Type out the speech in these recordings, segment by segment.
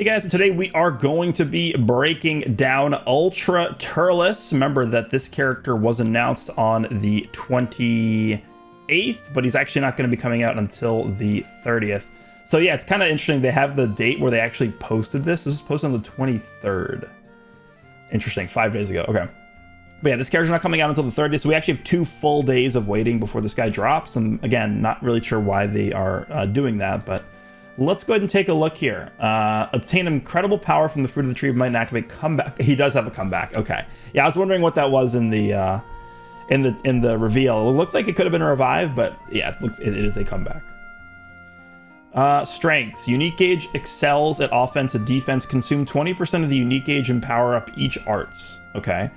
Hey guys, so today we are going to be breaking down Ultra Turles. Remember that this character was announced on the 28th, but he's actually not going to be coming out until the 30th. So yeah, it's kind of interesting. They have the date where they actually posted this. This was posted on the 23rd. Interesting, 5 days ago. Okay. But yeah, this character's not coming out until the 30th, so we actually have 2 full days of waiting before this guy drops. And again, not really sure why they are doing that, but let's go ahead and take a look here. Obtain incredible power from the fruit of the tree of might and activate comeback. He does have a comeback. Okay. Yeah, I was wondering what that was in the reveal. It looks like it could have been a revive, but yeah, it is a comeback. Strengths. Unique gauge excels at offense and defense. Consume 20% of the unique gauge and power up each arts. Okay.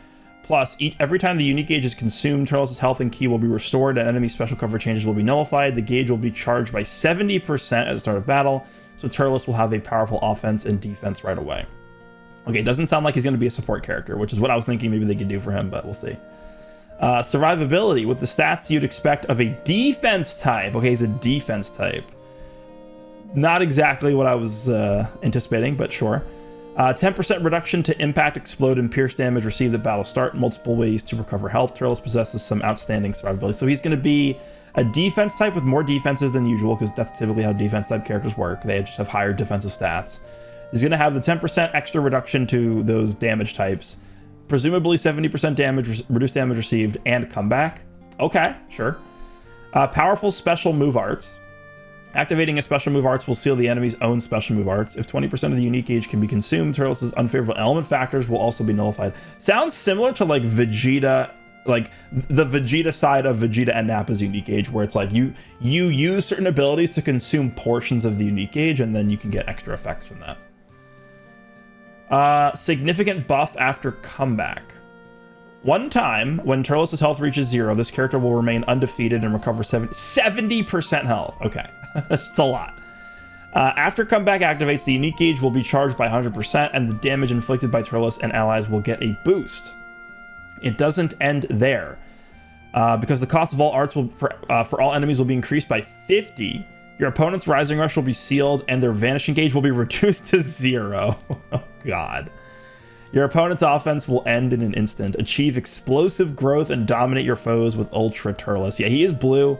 Plus, every time the unique gauge is consumed, Turles' health and ki will be restored and enemy special cover changes will be nullified. The gauge will be charged by 70% at the start of battle, so Turles will have a powerful offense and defense right away. Okay, it doesn't sound like he's going to be a support character, which is what I was thinking maybe they could do for him, but we'll see. Survivability. With the stats you'd expect of a defense type. Okay, he's a defense type. Not exactly what I was anticipating, but sure. 10% reduction to impact, explode, and pierce damage received at battle start. Multiple ways to recover health. Turles possesses some outstanding survivability. So he's going to be a defense type with more defenses than usual, because that's typically how defense type characters work. They just have higher defensive stats. He's going to have the 10% extra reduction to those damage types. Presumably 70% damage, reduced damage received, and comeback. Okay, sure. Powerful special move arts. Activating a special move arts will seal the enemy's own special move arts. If 20% of the unique gauge can be consumed, Turles' unfavorable element factors will also be nullified. Sounds similar to like Vegeta, like the Vegeta side of Vegeta and Nappa's unique gauge, where it's like you use certain abilities to consume portions of the unique gauge, and then you can get extra effects from that. Significant buff after comeback. One time, when Turles' health reaches 0, this character will remain undefeated and recover 70% health. Okay, that's a lot. After comeback activates, the unique gauge will be charged by 100%, and the damage inflicted by Turles and allies will get a boost. It doesn't end there. Because the cost of all arts for all enemies will be increased by 50, your opponent's Rising Rush will be sealed, and their Vanishing Gauge will be reduced to 0. Oh, God. Your opponent's offense will end in an instant. Achieve explosive growth and dominate your foes with Ultra Turles. Yeah, he is blue.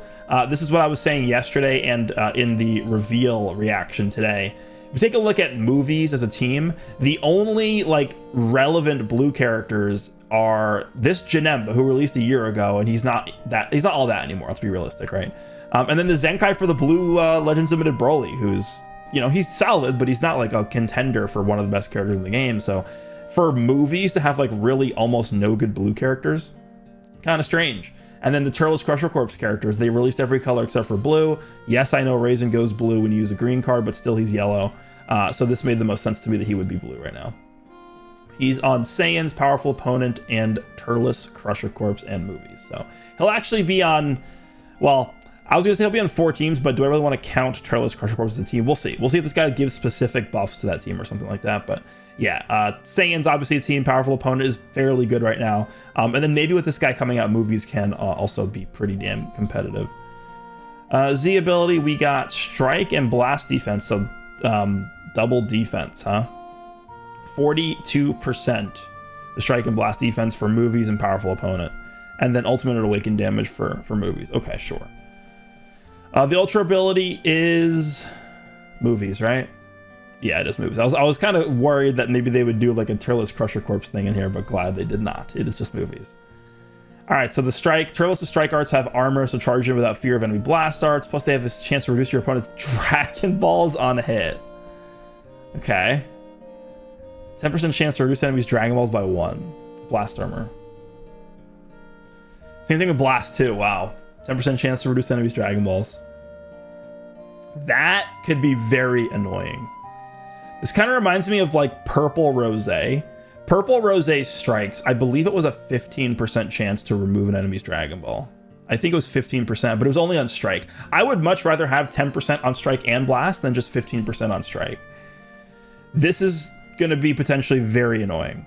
This is what I was saying yesterday and in the reveal reaction today. If you take a look at movies as a team, the only like relevant blue characters are this Janemba, who released a year ago, and he's not all that anymore. Let's be realistic, right? And then the Zenkai for the blue Legends Limited Broly, who's, you know, he's solid, but he's not like a contender for one of the best characters in the game. So for movies to have like really almost no good blue characters, kind of strange. And then the Turles Crusher Corps characters, they released every color except for blue. Yes, I know Raisin goes blue when you use a green card, but still he's yellow. So this made the most sense to me that he would be blue right now. He's on Saiyan's powerful opponent and Turles Crusher Corps and movies. So he'll actually be on, well, I was going to say he'll be on 4 teams, but do I really want to count Turles Crusher Corps as a team? We'll see. We'll see if this guy gives specific buffs to that team or something like that. But yeah, Saiyan's obviously a team. Powerful opponent is fairly good right now. And then maybe with this guy coming out, movies can also be pretty damn competitive. Z ability, we got strike and blast defense. So double defense, huh? 42% the strike and blast defense for movies and powerful opponent. And then ultimate awaken damage for movies. Okay, sure. The ultra ability is movies, right? Yeah, it is movies. I was kind of worried that maybe they would do like a Turles Crusher Corps thing in here, but glad they did not. It is just movies. All right, so the strike, Turles' strike arts have armor, so charge in without fear of enemy blast arts. Plus, they have this chance to reduce your opponent's Dragon Balls on hit. Okay. 10% chance to reduce enemies' Dragon Balls by 1. Blast armor. Same thing with Blast too. Wow. 10% chance to reduce enemies' Dragon Balls. That could be very annoying. This kind of reminds me of like Purple Rose. Purple Rose strikes, I believe it was a 15% chance to remove an enemy's Dragon Ball. I think it was 15%, but it was only on strike. I would much rather have 10% on strike and blast than just 15% on strike. This is going to be potentially very annoying.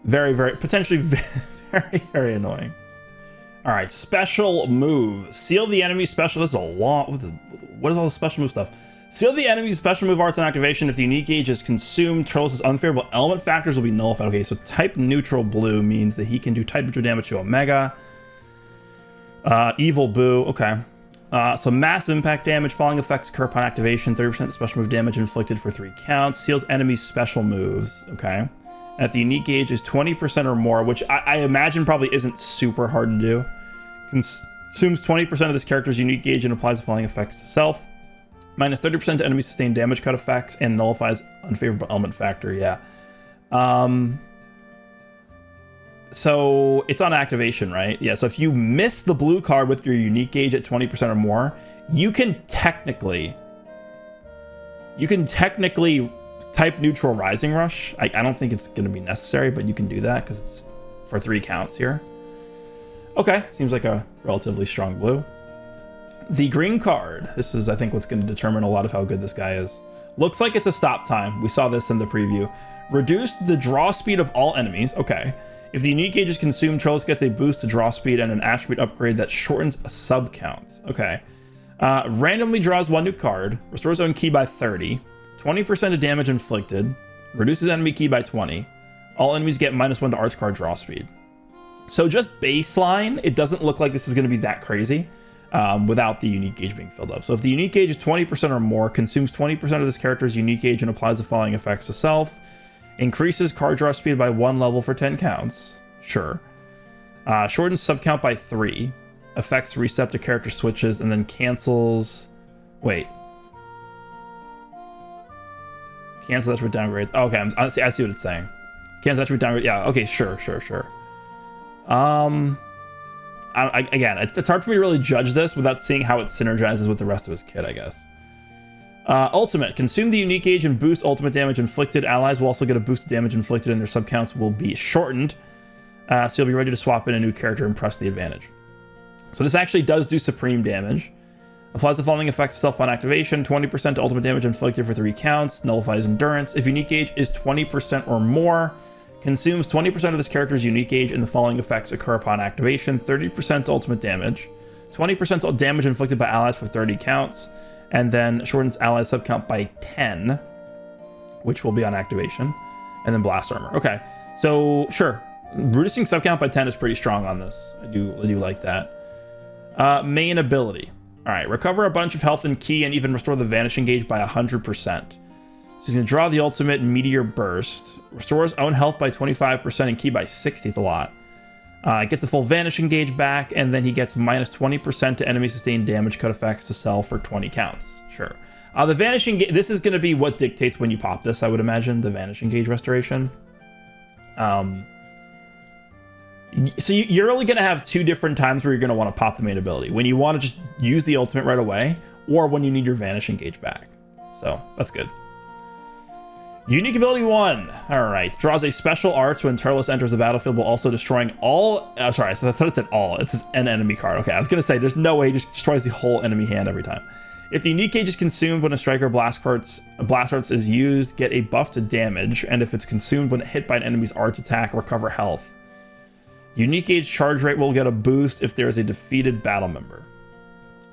Potentially very, very annoying. All right, special move. Seal the enemy special. This is a lot. What is all the special move stuff? Seal the enemy's special move arts on activation. If the unique gauge is consumed, Turles' unfavorable element factors will be nullified. Okay, so type neutral blue means that he can do type neutral damage to Omega. Evil Boo, okay. So massive impact damage, falling effects occur upon activation, 30% special move damage inflicted for 3 counts, seals enemies special moves, okay. And if the unique gauge is 20% or more, which I imagine probably isn't super hard to do, consumes 20% of this character's unique gauge and applies the following effects to self. Minus 30% to enemy sustained damage cut effects and nullifies unfavorable element factor, yeah. So it's on activation, right? Yeah, so if you miss the blue card with your unique gauge at 20% or more, you can technically type neutral Rising Rush. I don't think it's going to be necessary, but you can do that because it's for 3 counts here. Okay, seems like a relatively strong blue. The green card, this is, I think, what's going to determine a lot of how good this guy is. Looks like it's a stop time. We saw this in the preview. Reduce the draw speed of all enemies. Okay. If the unique gauge is consumed, Turles gets a boost to draw speed and an attribute upgrade that shortens sub counts. Okay. Randomly draws 1 new card, restores own key by 30, 20% of damage inflicted, reduces enemy key by 20. All enemies get -1 to arts card draw speed. So just baseline, it doesn't look like this is going to be that crazy without the unique gauge being filled up. So if the unique gauge is 20% or more, consumes 20% of this character's unique gauge and applies the following effects to self. Increases card draw speed by 1 level for 10 counts. Sure. Shortens sub count by 3. Effects reset to character switches and then cancels. Wait. Cancel attribute downgrades. Oh, okay, I see what it's saying. Cancel attribute downgrade. Yeah. Okay. Sure. Again, it's hard for me to really judge this without seeing how it synergizes with the rest of his kit, I guess. Ultimate. Consume the unique gauge and boost ultimate damage inflicted. Allies will also get a boost of damage inflicted and their subcounts will be shortened. So you'll be ready to swap in a new character and press the advantage. So this actually does do supreme damage. Applies the following effects to self upon activation. 20% to ultimate damage inflicted for 3 counts. Nullifies endurance. If unique gauge is 20% or more, consumes 20% of this character's unique gauge and the following effects occur upon activation. 30% to ultimate damage. 20% to damage inflicted by allies for 30 counts. And then shortens ally subcount by 10, which will be on activation, and then blast armor. Okay, so sure, reducing subcount by 10 is pretty strong on this. I do like that. Main ability. All right, recover a bunch of health and ki, and even restore the vanishing gauge by 100%. So he's gonna draw the ultimate Meteor Burst, restores own health by 25% and ki by 60. It's a lot. Gets a full vanishing gauge back, and then he gets -20% to enemy sustained damage cut effects to sell for 20 counts. Sure. The vanishing gauge, this is going to be what dictates when you pop this, I would imagine, the vanishing gauge restoration. So you're only going to have 2 different times where you're going to want to pop the main ability. When you want to just use the ultimate right away, or when you need your vanishing gauge back. So that's good. Unique ability 1. All right. Draws a special art when Turles enters the battlefield while also destroying all... sorry, so I thought it said all. It's an enemy card. Okay, I was going to say, there's no way he just destroys the whole enemy hand every time. If the unique gauge is consumed when a striker blast arts is used, get a buff to damage. And if it's consumed when hit by an enemy's arts attack, recover health. Unique gauge charge rate will get a boost if there is a defeated battle member.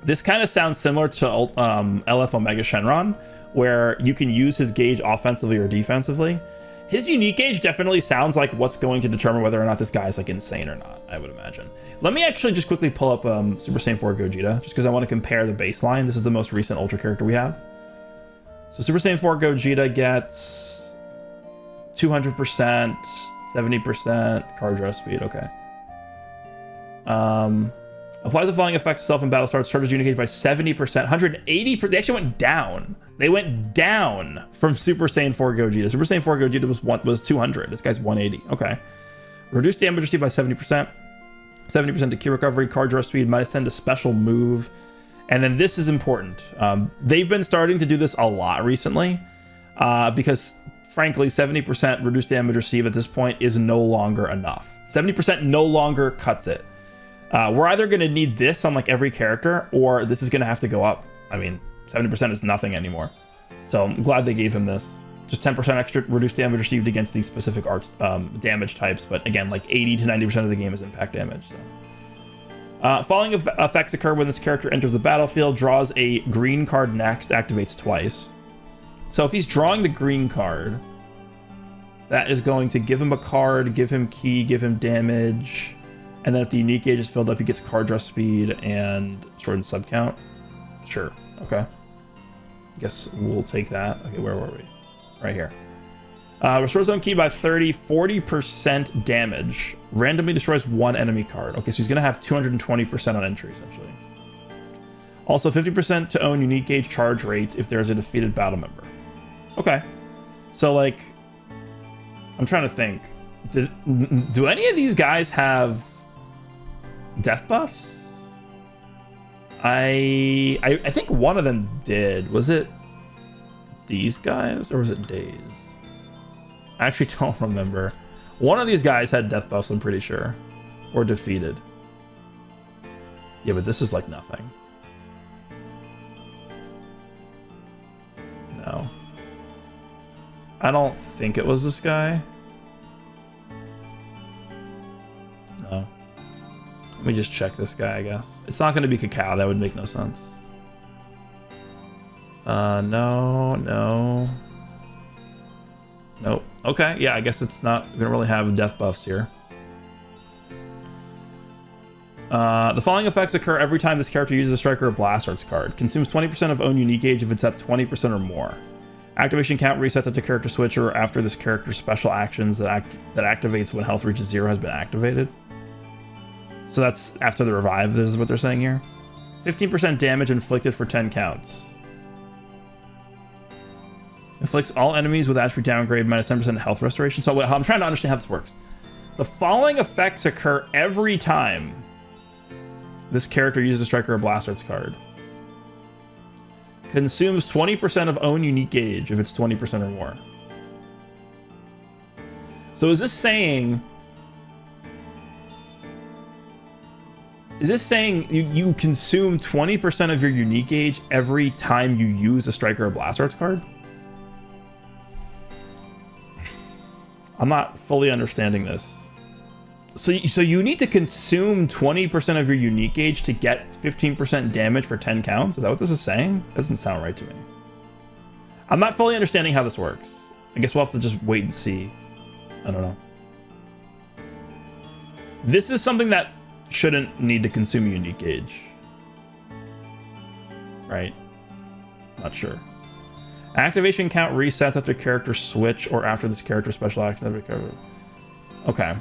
This kind of sounds similar to LF Omega Shenron, where you can use his gauge offensively or defensively. His unique gauge definitely sounds like what's going to determine whether or not this guy is like insane or not, I would imagine. Let me actually just quickly pull up Super Saiyan 4 Gogeta, just because I want to compare the baseline. This is the most recent Ultra character we have. So Super Saiyan 4 Gogeta gets 200%, 70% card draw speed, okay. Applies the following effects to self in battle starts, charges unique gauge by 70%, 180%. They actually went down. They went down from Super Saiyan 4 Gogeta. Super Saiyan 4 Gogeta was 200. This guy's 180. Okay. Reduced damage received by 70%. 70% to key recovery, card draw speed, -10 to special move. And then this is important. They've been starting to do this a lot recently because, frankly, 70% reduced damage received at this point is no longer enough. 70% no longer cuts it. We're either going to need this on like every character, or this is going to have to go up. I mean, 70% is nothing anymore. So I'm glad they gave him this. Just 10% extra reduced damage received against these specific arts damage types. But again, like 80 to 90% of the game is impact damage. So. Following effects occur when this character enters the battlefield, draws a green card next, activates twice. So if he's drawing the green card, that is going to give him a card, give him key, give him damage, and then if the unique gauge is filled up, he gets card draw speed and shortened sub count. Sure, okay. I guess we'll take that. Okay, where were we? Right here. Restores zone key by 40% damage. Randomly destroys one enemy card. Okay, so he's going to have 220% on entry, essentially. Also, 50% to own unique gauge charge rate if there's a defeated battle member. Okay. So, like, I'm trying to think. Do any of these guys have death buffs? I think one of them did. Was it these guys or was it Days? I actually don't remember. One of these guys had death buffs, I'm pretty sure. Or defeated. Yeah, but this is like nothing. No. I don't think it was this guy. No. Let me just check this guy, I guess. It's not going to be Cacao. That would make no sense. No. Nope. Okay, yeah, I guess it's not going to really have death buffs here. The following effects occur every time this character uses a Striker or Blast Arts card. Consumes 20% of own unique gauge if it's at 20% or more. Activation count resets at the character switch or after this character's special actions that activates when health reaches 0 has been activated. So that's after the revive, this is what they're saying here. 15% damage inflicted for 10 counts. Inflicts all enemies with attribute downgrade minus 10% health restoration. So I'm trying to understand how this works. The following effects occur every time this character uses a Striker or Blast Arts card. Consumes 20% of own unique gauge if it's 20% or more. So is this saying you consume 20% of your unique gauge every time you use a Striker or Blast Arts card? I'm not fully understanding this. So you need to consume 20% of your unique gauge to get 15% damage for 10 counts? Is that what this is saying? That doesn't sound right to me. I'm not fully understanding how this works. I guess we'll have to just wait and see. I don't know. This is something that shouldn't need to consume unique gauge. Right? Not sure. Activation count resets after character switch or after this character special action. Okay.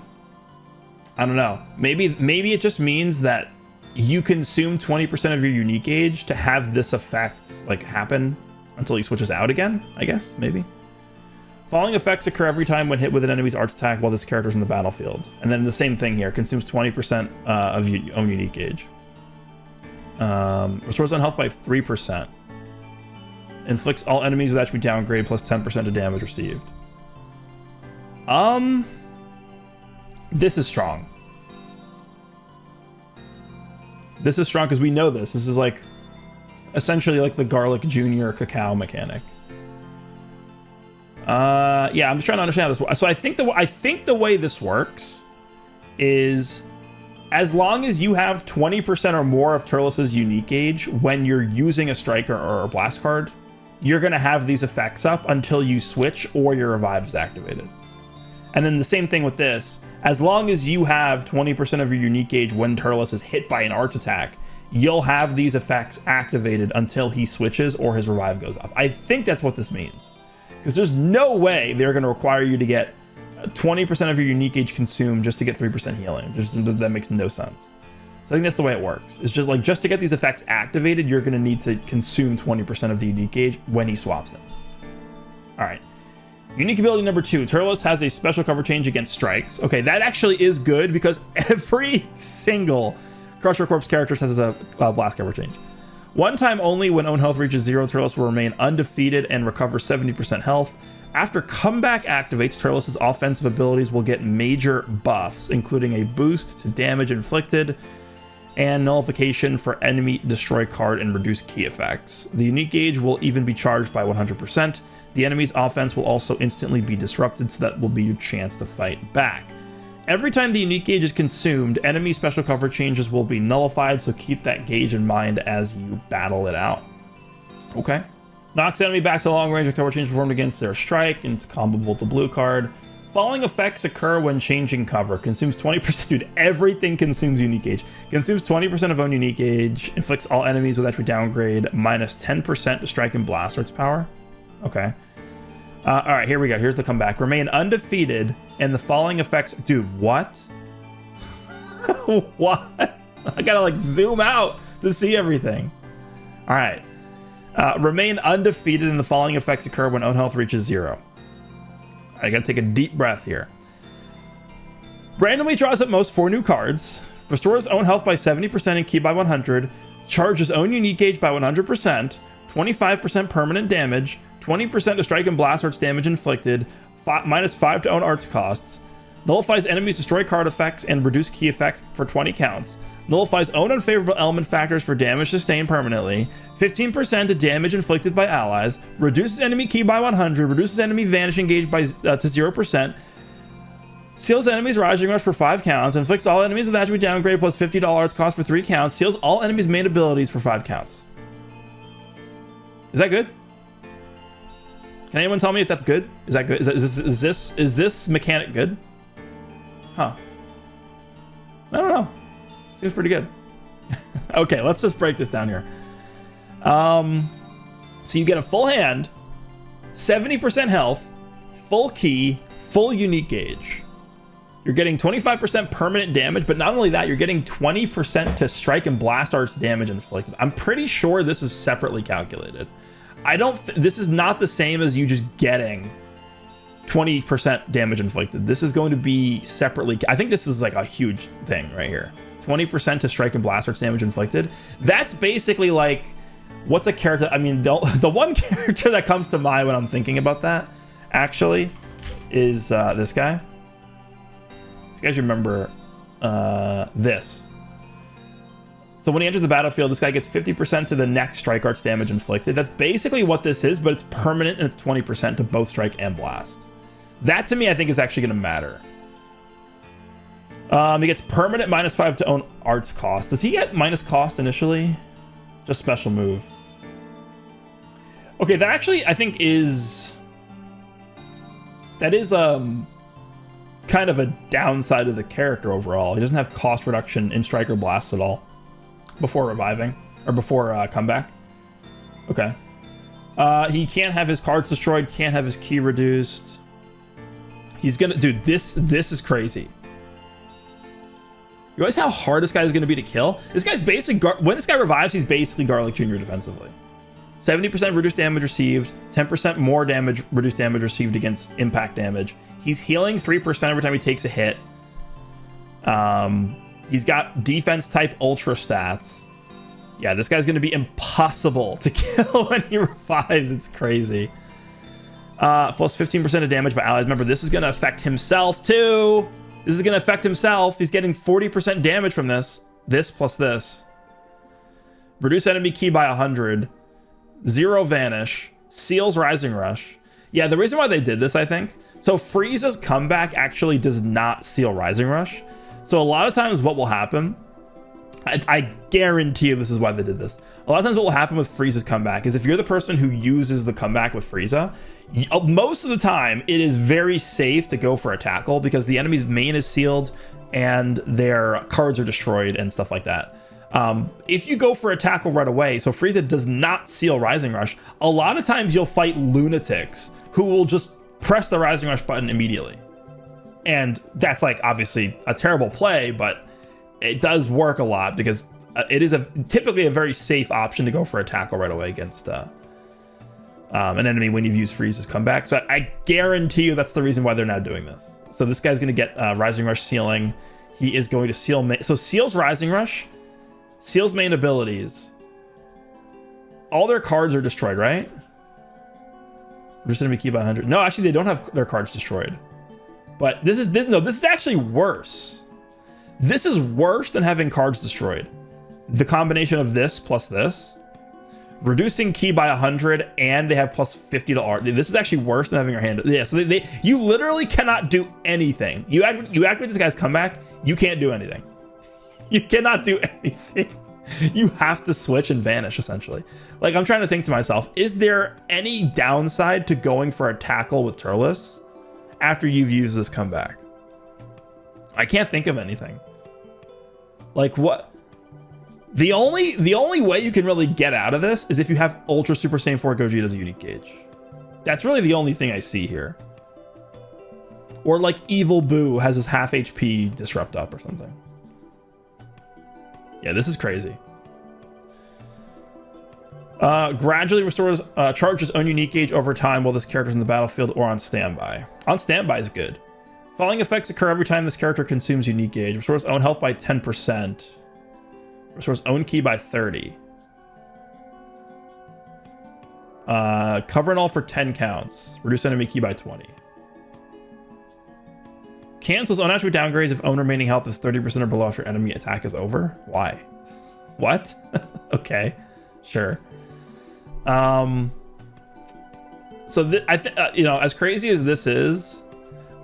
I don't know. Maybe it just means that you consume 20% of your unique gauge to have this effect like happen until he switches out again, I guess, maybe. Following effects occur every time when hit with an enemy's arts attack while this character's in the battlefield. And then the same thing here, consumes 20% of your own unique gauge. Restores on health by 3%. Inflicts all enemies with attribute downgrade plus 10% of damage received. This is strong. This is strong because we know this. This is like essentially like the Garlic Jr. Cacao mechanic. Yeah, I'm just trying to understand how this. So I think the way this works is as long as you have 20% or more of Turles' unique gauge when you're using a Striker or a Blast card, you're going to have these effects up until you switch or your revive is activated. And then the same thing with this. As long as you have 20% of your unique gauge when Turles is hit by an arts attack, you'll have these effects activated until he switches or his revive goes off. I think that's what this means. Because there's no way they're going to require you to get 20% of your unique gauge consumed just to get 3% healing. That makes no sense. So I think that's the way it works. It's just like, just to get these effects activated, you're going to need to consume 20% of the unique gauge when he swaps it. All right. Unique ability number 2. Turles has a special cover change against strikes. Okay, that actually is good because every single Crusher Corpse character has a blast cover change. One time only when own health reaches 0, Turles will remain undefeated and recover 70% health. After comeback activates, Turles' offensive abilities will get major buffs, including a boost to damage inflicted and nullification for enemy destroy card and reduce key effects. The unique gauge will even be charged by 100%. The enemy's offense will also instantly be disrupted, so that will be your chance to fight back. Every time the unique gauge is consumed, enemy special cover changes will be nullified, so keep that gauge in mind as you battle it out. Okay. Knocks enemy back to the long range of cover change performed against their strike, and it's comboable with the blue card. Following effects occur when changing cover. Consumes 20%. Dude, everything consumes unique gauge. Consumes 20% of own unique gauge. Inflicts all enemies with attribute downgrade. Minus 10% to strike and blast arts power. Okay. All right, here we go. Here's the comeback. Remain undefeated, and the following effects. Dude, what? What? I gotta like zoom out to see everything. All right. Remain undefeated, and the following effects occur when own health reaches 0. I gotta take a deep breath here. Randomly draws at most 4 new cards. Restores own health by 70% and ki by 100. Charges own unique gauge by 100%. 25% permanent damage. 20% to strike and blast arts damage inflicted. Minus 5 to own arts costs. Nullifies enemies' destroy card effects and reduce key effects for 20 counts. Nullifies own unfavorable element factors for damage sustained permanently. 15% to damage inflicted by allies. Reduces enemy ki by 100. Reduces enemy vanishing gauge by to 0%. Seals enemies rising rush for 5 counts. Inflicts all enemies with attribute downgrade plus $50 arts cost for 3 counts. Seals all enemies' main abilities for 5 counts. Is that good? Can anyone tell me if that's good? Is that good? Is this mechanic good? Huh. I don't know. Seems pretty good. Okay, let's just break this down here. So you get a full hand, 70% health, full key, full unique gauge. You're getting 25% permanent damage, but not only that, you're getting 20% to strike and blast arts damage inflicted. I'm pretty sure this is separately calculated. This is not the same as you just getting 20% damage inflicted. This is going to be separately. I think this is like a huge thing right here. 20% to strike and blast arts damage inflicted. That's basically like, what's a character? I mean, the one character that comes to mind when I'm thinking about that actually is this guy. If you guys remember this. So when he enters the battlefield, this guy gets 50% to the next strike arts damage inflicted. That's basically what this is, but it's permanent and it's 20% to both strike and blast. That to me, I think is actually going to matter. He gets permanent minus 5 to own arts cost. Does he get minus cost initially? Just special move. Okay, that actually I think is kind of a downside of the character overall. He doesn't have cost reduction in strike or blast at all before reviving or before comeback. Okay. He can't have his cards destroyed, can't have his key reduced. He's gonna, dude, this is crazy. You realize how hard this guy is gonna be to kill? This guy's basically, when this guy revives, he's basically Garlic Jr. defensively. 70% reduced damage received, 10% more damage, reduced damage received against impact damage. He's healing 3% every time he takes a hit. He's got defense type ultra stats. Yeah, this guy's gonna be impossible to kill when he revives. It's crazy. Plus 15% of damage by allies. Remember, this is gonna affect himself too. This is gonna affect himself. He's getting 40% damage from this. This plus this. Reduce enemy key by 100. 0 vanish. Seals rising rush. Yeah, the reason why they did this, I think. So Frieza's comeback actually does not seal rising rush. So a lot of times what will happen, I guarantee you this is why they did this. A lot of times what will happen with Frieza's comeback is if you're the person who uses the comeback with Frieza, most of the time it is very safe to go for a tackle because the enemy's main is sealed and their cards are destroyed and stuff like that. If you go for a tackle right away, so Frieza does not seal Rising Rush, a lot of times you'll fight lunatics who will just press the Rising Rush button immediately. And that's like obviously a terrible play, but it does work a lot because it is typically a very safe option to go for a tackle right away against an enemy when you've used Frieza's comeback. So I guarantee you that's the reason why they're now doing this. So this guy's going to get Rising Rush sealing. He is going to seal. So seals Rising Rush, seals main abilities. All their cards are destroyed, right? We're just going to be key by 100. No, actually, they don't have their cards destroyed. But this is actually worse. This is worse than having cards destroyed. The combination of this plus this. reducing ki by 100, and they have plus 50 to R. This is actually worse than having your hand. Yeah, so you literally cannot do anything. You activate this guy's comeback, you can't do anything. You cannot do anything. You have to switch and vanish, essentially. Like, I'm trying to think to myself, is there any downside to going for a tackle with TURLES after you've used this comeback? I can't think of anything. Like, what? The only way you can really get out of this is if you have Ultra Super Saiyan 4 Gogeta as a unique gauge. That's really the only thing I see here. Or like Evil Boo has his half HP disrupt up or something. Yeah, this is crazy. Gradually restores charges own unique gauge over time while this character's in the battlefield or on standby. On standby is good. Following effects occur every time this character consumes unique gauge. Restores own health by 10%. Restores own ki by 30. Cover and all for 10 counts. Reduce enemy ki by 20. Cancels own attribute downgrades if own remaining health is 30% or below after enemy attack is over. Why? What? Okay, sure. So I think you know, as crazy as this is,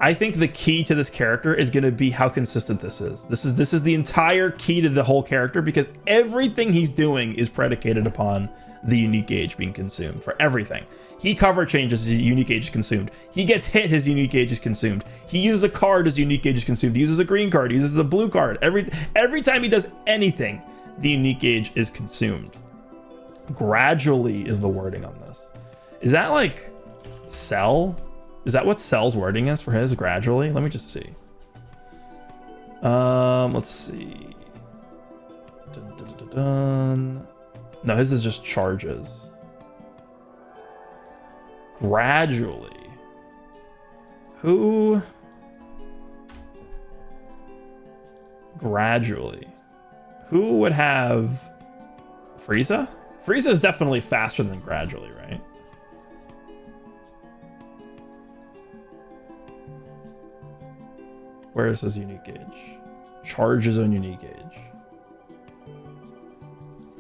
I think the key to this character is going to be how consistent this is. This is the entire key to the whole character, because everything he's doing is predicated upon the unique gauge being consumed for everything. He cover changes, his unique gauge is consumed. He gets hit, his unique gauge is consumed. He uses a card, his unique gauge is consumed. He uses a green card, he uses a blue card. Every time he does anything, the unique gauge is consumed. Gradually is the wording on this. Is that like Cell? Is that what Cell's wording is for his? Gradually? Let me just see. Let's see. Dun, dun, dun, dun. No, his is just charges. Gradually. Who? Gradually. Who would have Frieza? Frieza is definitely faster than gradually, right? Where is his unique gauge? Charge his own unique gauge.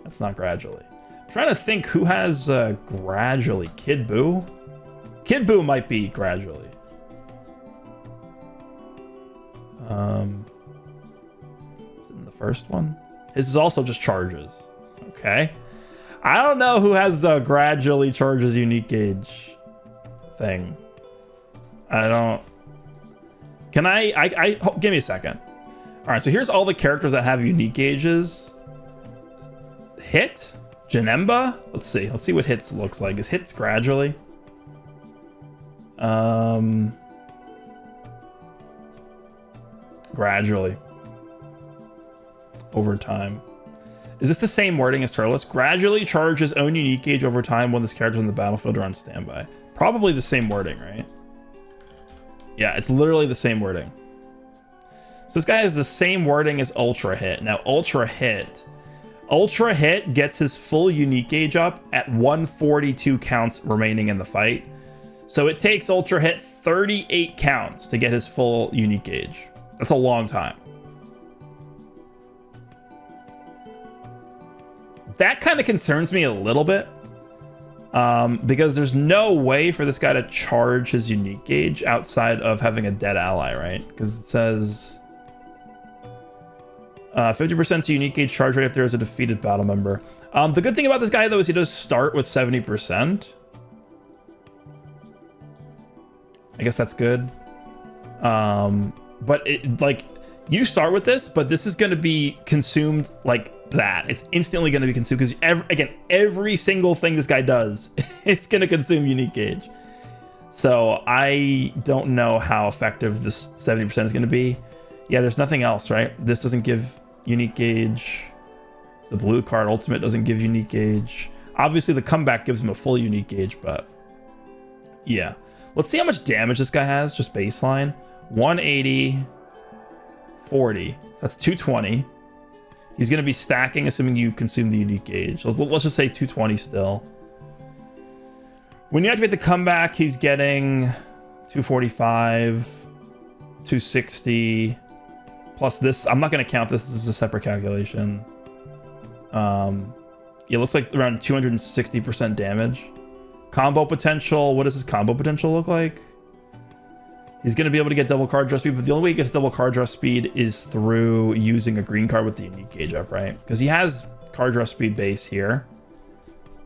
That's not gradually. I'm trying to think who has gradually. Kid Buu? Kid Buu might be gradually. Is it in the first one? His is also just charges. Okay. I don't know who has the gradually charges unique gauge thing. I don't. Can I give me a second. All right, so here's all the characters that have unique gauges. Hit? Janemba? Let's see what Hits looks like. Is Hits gradually? Gradually. Over time. Is this the same wording as TURLES? Gradually charges own unique gauge over time when this character's in the battlefield or on standby. Probably the same wording, right? Yeah, it's literally the same wording. So this guy has the same wording as Ultra Hit. Now, Ultra Hit gets his full unique gauge up at 142 counts remaining in the fight. So it takes Ultra Hit 38 counts to get his full unique gauge. That's a long time. That kind of concerns me a little bit. Because there's no way for this guy to charge his unique gauge outside of having a dead ally, right? Because it says 50% to unique gauge charge rate if there is a defeated battle member. The good thing about this guy, though, is he does start with 70%. I guess that's good. But it, like, you start with this, but this is going to be consumed like that. It's instantly going to be consumed because every single thing this guy does is going to consume unique gauge. So I don't know how effective this 70% is going to be. Yeah, there's nothing else, right? This doesn't give unique gauge. The blue card ultimate doesn't give unique gauge. Obviously the comeback gives him a full unique gauge, but yeah. Let's see how much damage this guy has, just baseline. 180, 40. That's 220. He's going to be stacking, assuming you consume the unique gauge. Let's just say 220 still. When you activate the comeback, he's getting 245, 260, plus this. I'm not going to count this. This is a separate calculation. It looks like around 260% damage. Combo potential. What does his combo potential look like? He's going to be able to get double card draw speed, but the only way he gets double card draw speed is through using a green card with the unique gauge up, right? Because he has card draw speed base here.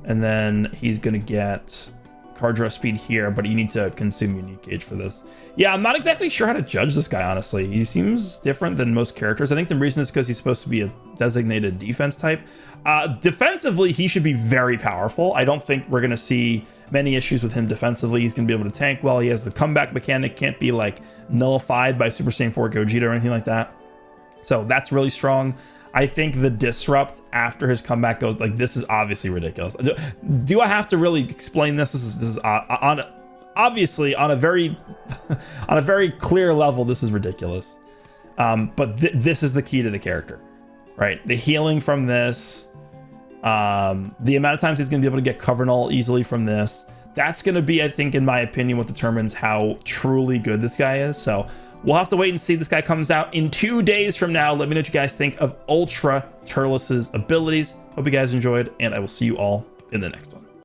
And then he's going to get card draw speed here, but you need to consume unique gauge for this. Yeah, I'm not exactly sure how to judge this guy, honestly. He seems different than most characters. I think the reason is because he's supposed to be a designated defense type. Defensively, he should be very powerful. I don't think we're going to see many issues with him defensively. He's going to be able to tank well. He has the comeback mechanic, can't be like nullified by Super Saiyan 4 Gogeta or anything like that. So that's really strong. I think the disrupt after his comeback goes like, this is obviously ridiculous. Do I have to really explain this? This is obviously on a very on a very clear level. This is ridiculous. But this is the key to the character, right? The healing from this, the amount of times he's going to be able to get cover null easily from this. That's going to be, I think, in my opinion, what determines how truly good this guy is. So we'll have to wait and see. This guy comes out in 2 days from now. Let me know what you guys think of Ultra Turles' abilities. Hope you guys enjoyed, and I will see you all in the next one.